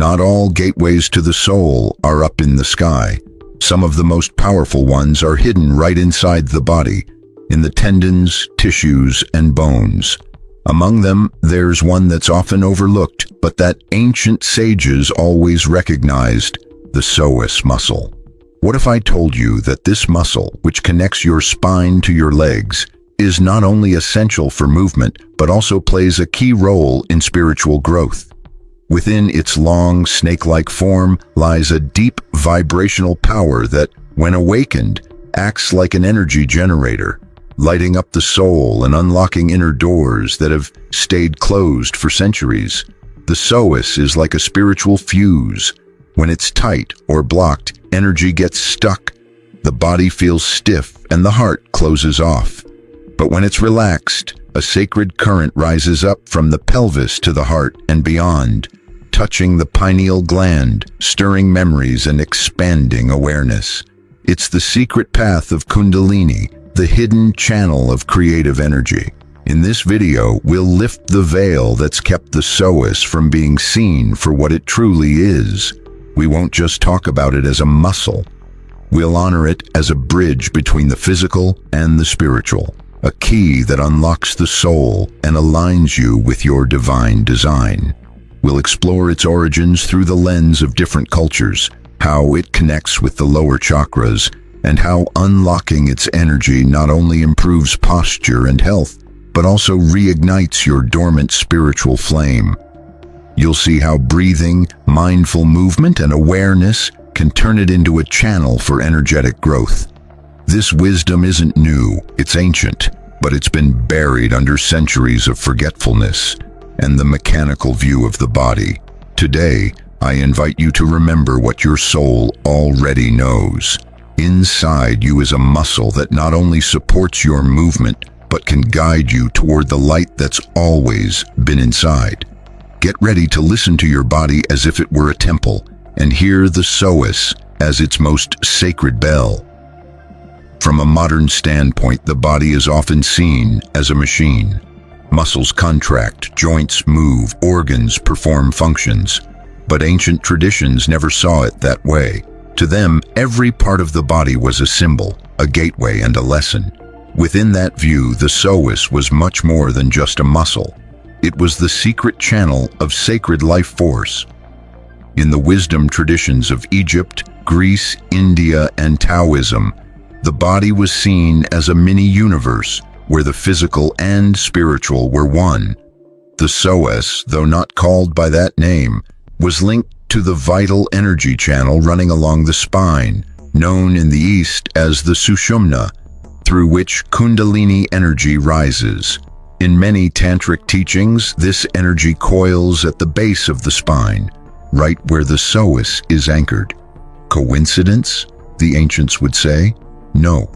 Not all gateways to the soul are up in the sky. Some of the most powerful ones are hidden right inside the body, in the tendons, tissues, and bones. Among them, there's one that's often overlooked, but that ancient sages always recognized: the psoas muscle. What if I told you that this muscle, which connects your spine to your legs, is not only essential for movement, but also plays a key role in spiritual growth? Within its long, snake-like form lies a deep vibrational power that, when awakened, acts like an energy generator, lighting up the soul and unlocking inner doors that have stayed closed for centuries. The psoas is like a spiritual fuse. When it's tight or blocked, energy gets stuck, the body feels stiff, and the heart closes off. But when it's relaxed, a sacred current rises up from the pelvis to the heart and beyond, touching the pineal gland, stirring memories and expanding awareness. It's the secret path of Kundalini, the hidden channel of creative energy. In this video, we'll lift the veil that's kept the psoas from being seen for what it truly is. We won't just talk about it as a muscle. We'll honor it as a bridge between the physical and the spiritual, a key that unlocks the soul and aligns you with your divine design. We'll explore its origins through the lens of different cultures, how it connects with the lower chakras, and how unlocking its energy not only improves posture and health, but also reignites your dormant spiritual flame. You'll see how breathing, mindful movement, and awareness can turn it into a channel for energetic growth. This wisdom isn't new, it's ancient, but it's been buried under centuries of forgetfulness and the mechanical view of the body. Today, I invite you to remember what your soul already knows. Inside you is a muscle that not only supports your movement, but can guide you toward the light that's always been inside. Get ready to listen to your body as if it were a temple, and hear the psoas as its most sacred bell. From a modern standpoint, the body is often seen as a machine. Muscles contract, joints move, organs perform functions. But ancient traditions never saw it that way. To them, every part of the body was a symbol, a gateway, and a lesson. Within that view, the psoas was much more than just a muscle. It was the secret channel of sacred life force. In the wisdom traditions of Egypt, Greece, India, and Taoism, the body was seen as a mini-universe where the physical and spiritual were one. The psoas, though not called by that name, was linked to the vital energy channel running along the spine, known in the East as the sushumna, through which Kundalini energy rises. In many tantric teachings, this energy coils at the base of the spine, right where the psoas is anchored. Coincidence? The ancients would say. No.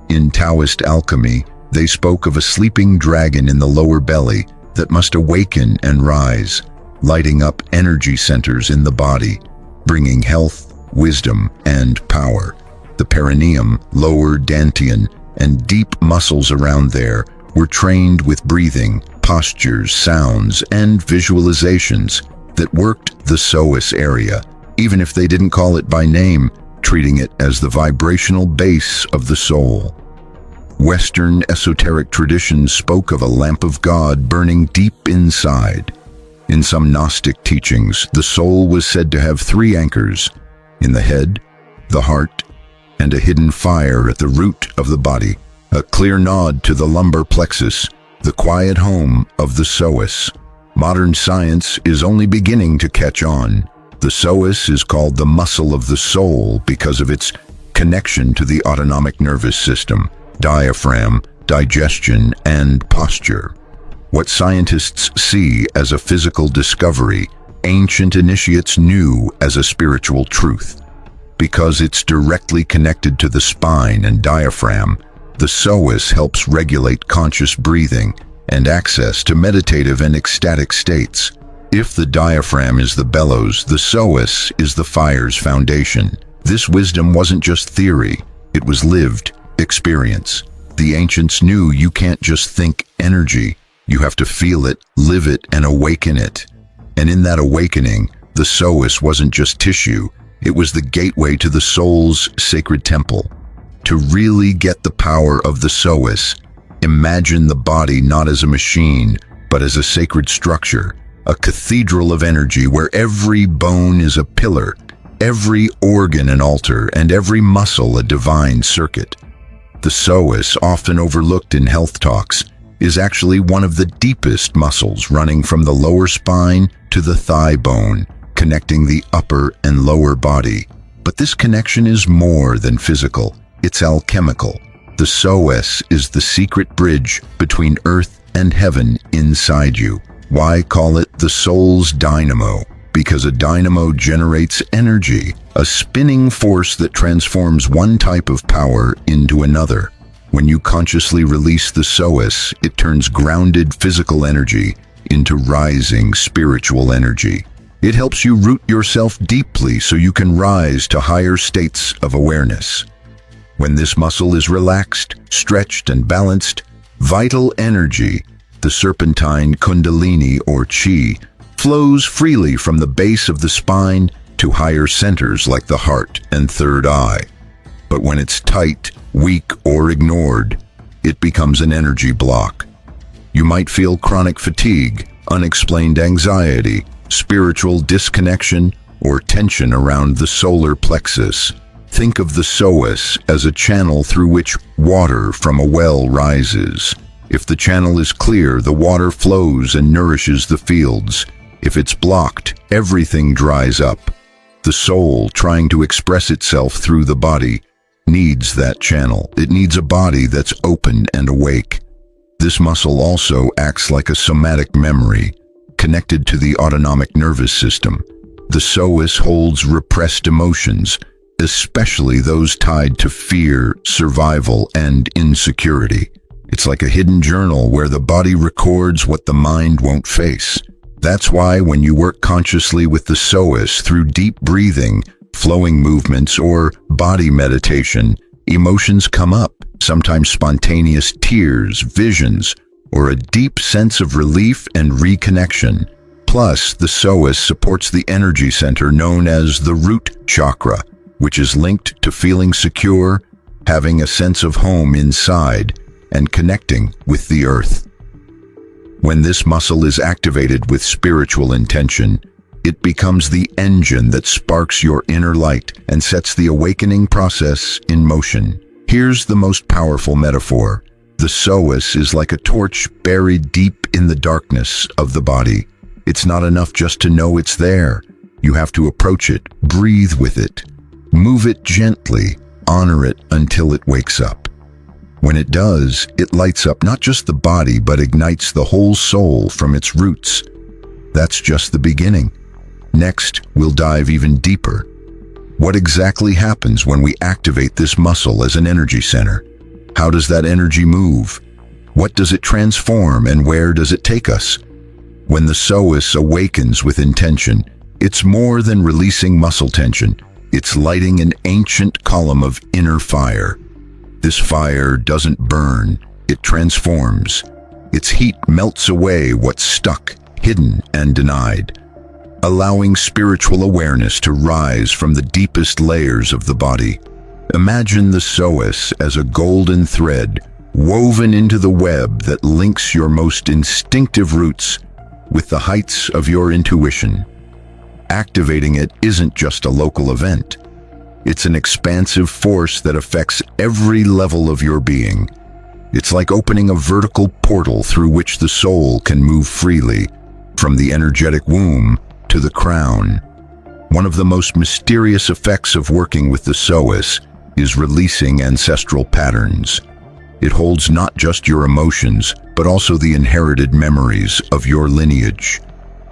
In Taoist alchemy, they spoke of a sleeping dragon in the lower belly that must awaken and rise, lighting up energy centers in the body, bringing health, wisdom, and power. The perineum, lower dantian, and deep muscles around there were trained with breathing, postures, sounds, and visualizations that worked the psoas area, even if they didn't call it by name, treating it as the vibrational base of the soul. Western esoteric traditions spoke of a lamp of God burning deep inside. In some Gnostic teachings, the soul was said to have three anchors: in the head, the heart, and a hidden fire at the root of the body, a clear nod to the lumbar plexus, the quiet home of the psoas. Modern science is only beginning to catch on. The psoas is called the muscle of the soul because of its connection to the autonomic nervous system, diaphragm, digestion, and posture. What scientists see as a physical discovery, ancient initiates knew as a spiritual truth. Because it's directly connected to the spine and diaphragm, the psoas helps regulate conscious breathing and access to meditative and ecstatic states. If the diaphragm is the bellows, the psoas is the fire's foundation. This wisdom wasn't just theory, it was lived experience. The ancients knew you can't just think energy, you have to feel it, live it, and awaken it. And in that awakening, The psoas wasn't just tissue, it was the gateway to the soul's sacred temple. To really get the power of the psoas, imagine the body not as a machine, but as a sacred structure, a cathedral of energy where every bone is a pillar, every organ an altar, and every muscle a divine circuit. The psoas, often overlooked in health talks, is actually one of the deepest muscles, running from the lower spine to the thigh bone, connecting the upper and lower body. But this connection is more than physical, it's alchemical. The psoas is the secret bridge between earth and heaven inside you. Why call it the soul's dynamo? Because a dynamo generates energy, a spinning force that transforms one type of power into another. When you consciously release the psoas, it turns grounded physical energy into rising spiritual energy. It helps you root yourself deeply so you can rise to higher states of awareness. When this muscle is relaxed, stretched, and balanced, vital energy, the serpentine kundalini or chi, flows freely from the base of the spine to higher centers like the heart and third eye. But when it's tight, weak, or ignored, it becomes an energy block. You might feel chronic fatigue, unexplained anxiety, spiritual disconnection, or tension around the solar plexus. Think of the psoas as a channel through which water from a well rises. If the channel is clear, the water flows and nourishes the fields. If it's blocked, everything dries up. The soul, trying to express itself through the body, needs that channel. It needs a body that's open and awake. This muscle also acts like a somatic memory, connected to the autonomic nervous system. The psoas holds repressed emotions, especially those tied to fear, survival, and insecurity. It's like a hidden journal where the body records what the mind won't face. That's why when you work consciously with the psoas through deep breathing, flowing movements, or body meditation, emotions come up, sometimes spontaneous tears, visions, or a deep sense of relief and reconnection. Plus, the psoas supports the energy center known as the root chakra, which is linked to feeling secure, having a sense of home inside, and connecting with the earth. When this muscle is activated with spiritual intention, it becomes the engine that sparks your inner light and sets the awakening process in motion. Here's the most powerful metaphor. The psoas is like a torch buried deep in the darkness of the body. It's not enough just to know it's there. You have to approach it, breathe with it, move it gently, honor it until it wakes up. When it does, it lights up not just the body, but ignites the whole soul from its roots. That's just the beginning. Next, we'll dive even deeper. What exactly happens when we activate this muscle as an energy center? How does that energy move? What does it transform, and where does it take us? When the psoas awakens with intention, it's more than releasing muscle tension. It's lighting an ancient column of inner fire. This fire doesn't burn, it transforms. Its heat melts away what's stuck, hidden, and denied, allowing spiritual awareness to rise from the deepest layers of the body. Imagine the psoas as a golden thread woven into the web that links your most instinctive roots with the heights of your intuition. Activating it isn't just a local event. It's an expansive force that affects every level of your being. It's like opening a vertical portal through which the soul can move freely, from the energetic womb to the crown. One of the most mysterious effects of working with the psoas is releasing ancestral patterns. It holds not just your emotions, but also the inherited memories of your lineage.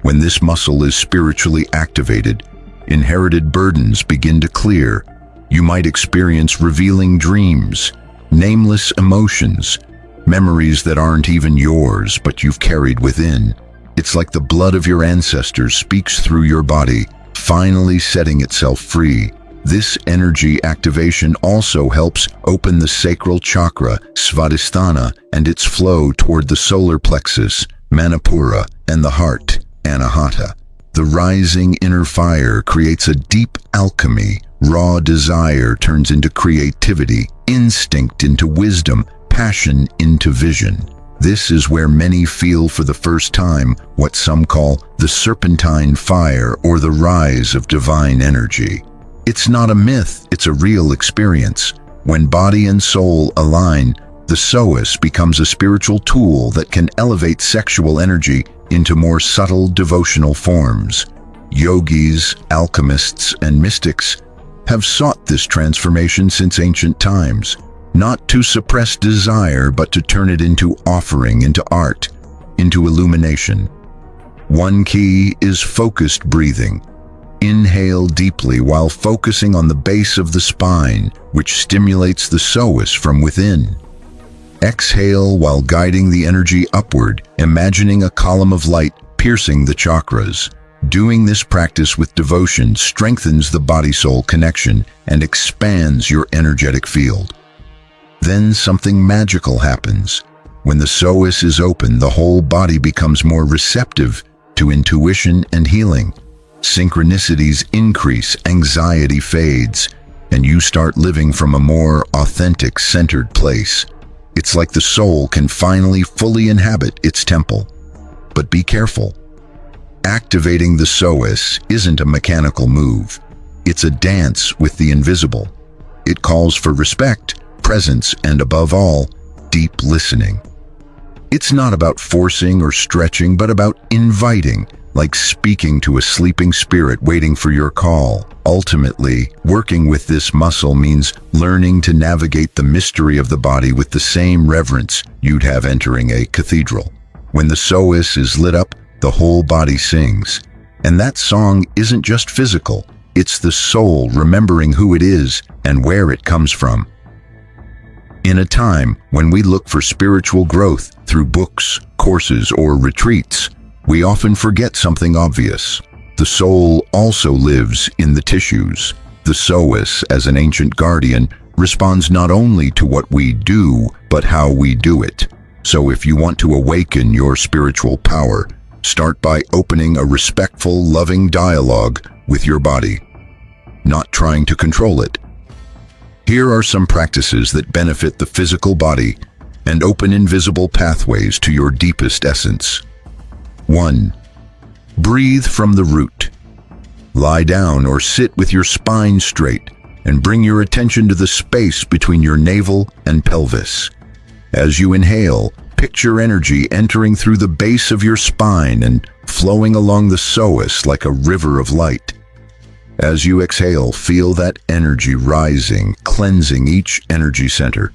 When this muscle is spiritually activated, inherited burdens begin to clear. You might experience revealing dreams, nameless emotions, memories that aren't even yours, but you've carried within. It's like the blood of your ancestors speaks through your body, finally setting itself free. This energy activation also helps open the sacral chakra, svadhisthana, and its flow toward the solar plexus, manipura, and the heart, anahata. The rising inner fire creates a deep alchemy. Raw desire turns into creativity, instinct into wisdom, passion into vision. This is where many feel for the first time what some call the serpentine fire or the rise of divine energy. It's not a myth, it's a real experience. When body and soul align, the Psoas becomes a spiritual tool that can elevate sexual energy into more subtle devotional forms. Yogis, alchemists, and mystics have sought this transformation since ancient times, not to suppress desire, but to turn it into offering, into art, into illumination. One key is focused breathing. Inhale deeply while focusing on the base of the spine, which stimulates the Psoas from within. Exhale while guiding the energy upward, imagining a column of light piercing the chakras. Doing this practice with devotion strengthens the body-soul connection and expands your energetic field. Then something magical happens. When the Psoas is open, the whole body becomes more receptive to intuition and healing. Synchronicities increase, anxiety fades, and you start living from a more authentic, centered place. It's like the soul can finally fully inhabit its temple. But be careful. Activating the Psoas isn't a mechanical move. It's a dance with the invisible. It calls for respect, presence, and above all, deep listening. It's not about forcing or stretching, but about inviting, like speaking to a sleeping spirit waiting for your call. Ultimately, working with this muscle means learning to navigate the mystery of the body with the same reverence you'd have entering a cathedral. When the Psoas is lit up, the whole body sings. And that song isn't just physical, it's the soul remembering who it is and where it comes from. In a time when we look for spiritual growth through books, courses, or retreats, we often forget something obvious. The soul also lives in the tissues. The Psoas, as an ancient guardian, responds not only to what we do, but how we do it. So if you want to awaken your spiritual power, start by opening a respectful, loving dialogue with your body, not trying to control it. Here are some practices that benefit the physical body and open invisible pathways to your deepest essence. 1. Breathe from the root. Lie down or sit with your spine straight and bring your attention to the space between your navel and pelvis. As you inhale, picture energy entering through the base of your spine and flowing along the Psoas like a river of light. As you exhale, feel that energy rising, cleansing each energy center.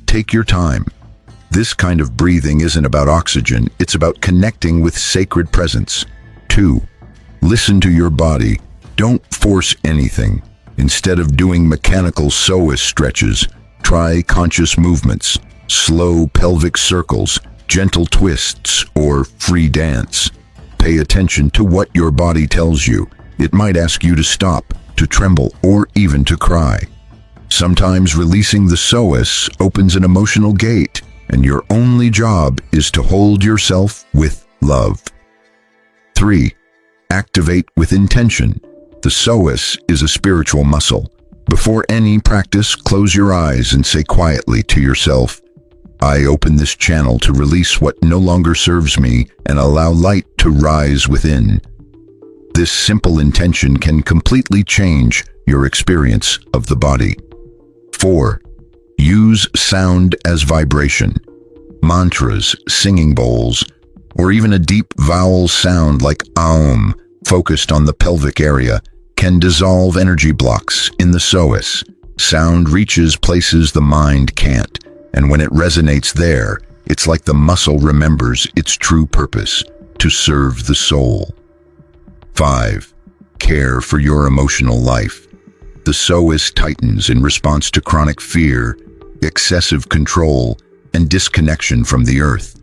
Take your time. This kind of breathing isn't about oxygen, it's about connecting with sacred presence. 2. Listen to your body. Don't force anything. Instead of doing mechanical Psoas stretches, try conscious movements, slow pelvic circles, gentle twists, or free dance. Pay attention to what your body tells you. It might ask you to stop, to tremble, or even to cry. Sometimes releasing the Psoas opens an emotional gate, and your only job is to hold yourself with love. 3. Activate with intention. The Psoas is a spiritual muscle. Before any practice, close your eyes and say quietly to yourself, I open this channel to release what no longer serves me and allow light to rise within. This simple intention can completely change your experience of the body. 4. Use sound as vibration. Mantras, singing bowls, or even a deep vowel sound like Aum, focused on the pelvic area, can dissolve energy blocks in the Psoas. Sound reaches places the mind can't, and when it resonates there, it's like the muscle remembers its true purpose, to serve the soul. 5. Care for your emotional life. The Psoas tightens in response to chronic fear, excessive control, and disconnection from the earth.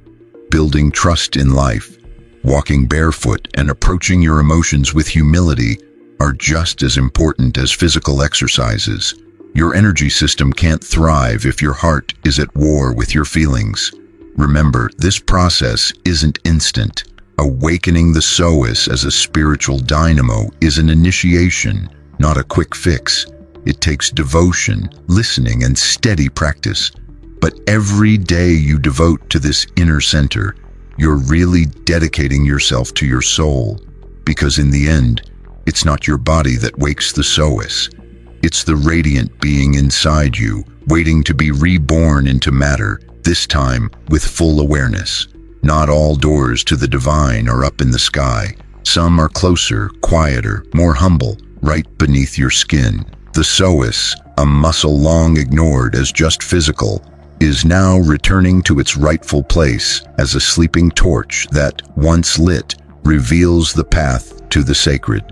Building trust in life, walking barefoot, and approaching your emotions with humility are just as important as physical exercises. Your energy system can't thrive if your heart is at war with your feelings. Remember, this process isn't instant. awakening the Psoas as a spiritual dynamo is an initiation, not a quick fix. It takes devotion, listening, and steady practice. But every day you devote to this inner center, you're really dedicating yourself to your soul. Because in the end, it's not your body that wakes the Psoas. It's the radiant being inside you, waiting to be reborn into matter, this time with full awareness. Not all doors to the divine are up in the sky. Some are closer, quieter, more humble, right beneath your skin. The Psoas, a muscle long ignored as just physical, is now returning to its rightful place as a sleeping torch that, once lit, reveals the path to the sacred.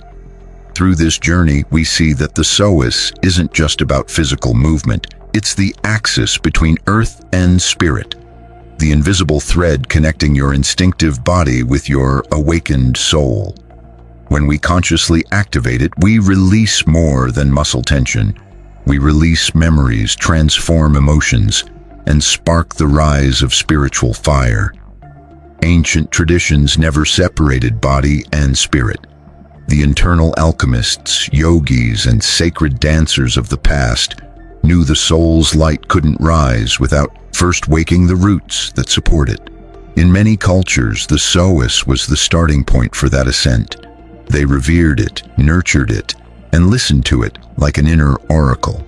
Through this journey, we see that the Psoas isn't just about physical movement. It's the axis between earth and spirit, the invisible thread connecting your instinctive body with your awakened soul. When we consciously activate it, we release more than muscle tension. We release memories, transform emotions, and spark the rise of spiritual fire. Ancient traditions never separated body and spirit. The internal alchemists, yogis, and sacred dancers of the past knew the soul's light couldn't rise without first waking the roots that support it. In many cultures, the Psoas was the starting point for that ascent. They revered it, nurtured it, and listened to it like an inner oracle.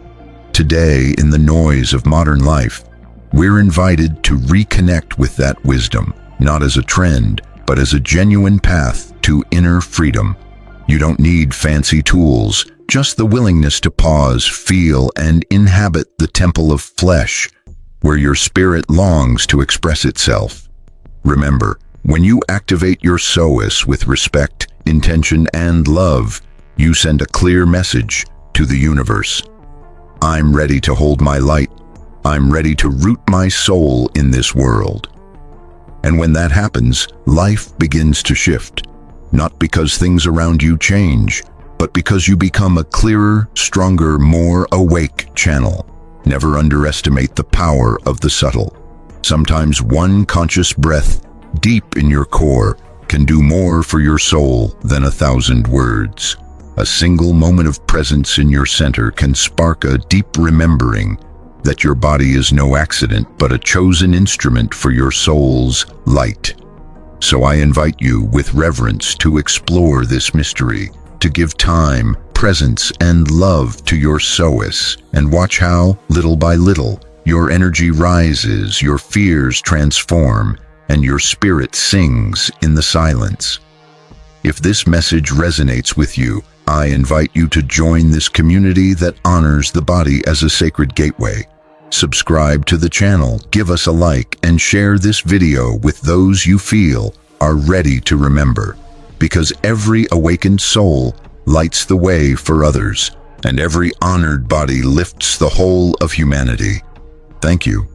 Today, in the noise of modern life, we're invited to reconnect with that wisdom, not as a trend, but as a genuine path to inner freedom. You don't need fancy tools, just the willingness to pause, feel, and inhabit the temple of flesh, where your spirit longs to express itself. Remember, when you activate your Psoas with respect, intention, and love, you send a clear message to the universe. I'm ready to hold my light. I'm ready to root my soul in this world. And when that happens, life begins to shift. Not because things around you change, but because you become a clearer, stronger, more awake channel. Never underestimate the power of the subtle. Sometimes one conscious breath deep in your core can do more for your soul than 1,000 words. A single moment of presence in your center can spark a deep remembering that your body is no accident but a chosen instrument for your soul's light. So I invite you with reverence to explore this mystery, to give time, presence, and love to your Psoas, and watch how, little by little, your energy rises, your fears transform, and your spirit sings in the silence. If this message resonates with you, I invite you to join this community that honors the body as a sacred gateway. Subscribe to the channel, give us a like, and share this video with those you feel are ready to remember. Because every awakened soul lights the way for others, and every honored body lifts the whole of humanity. Thank you.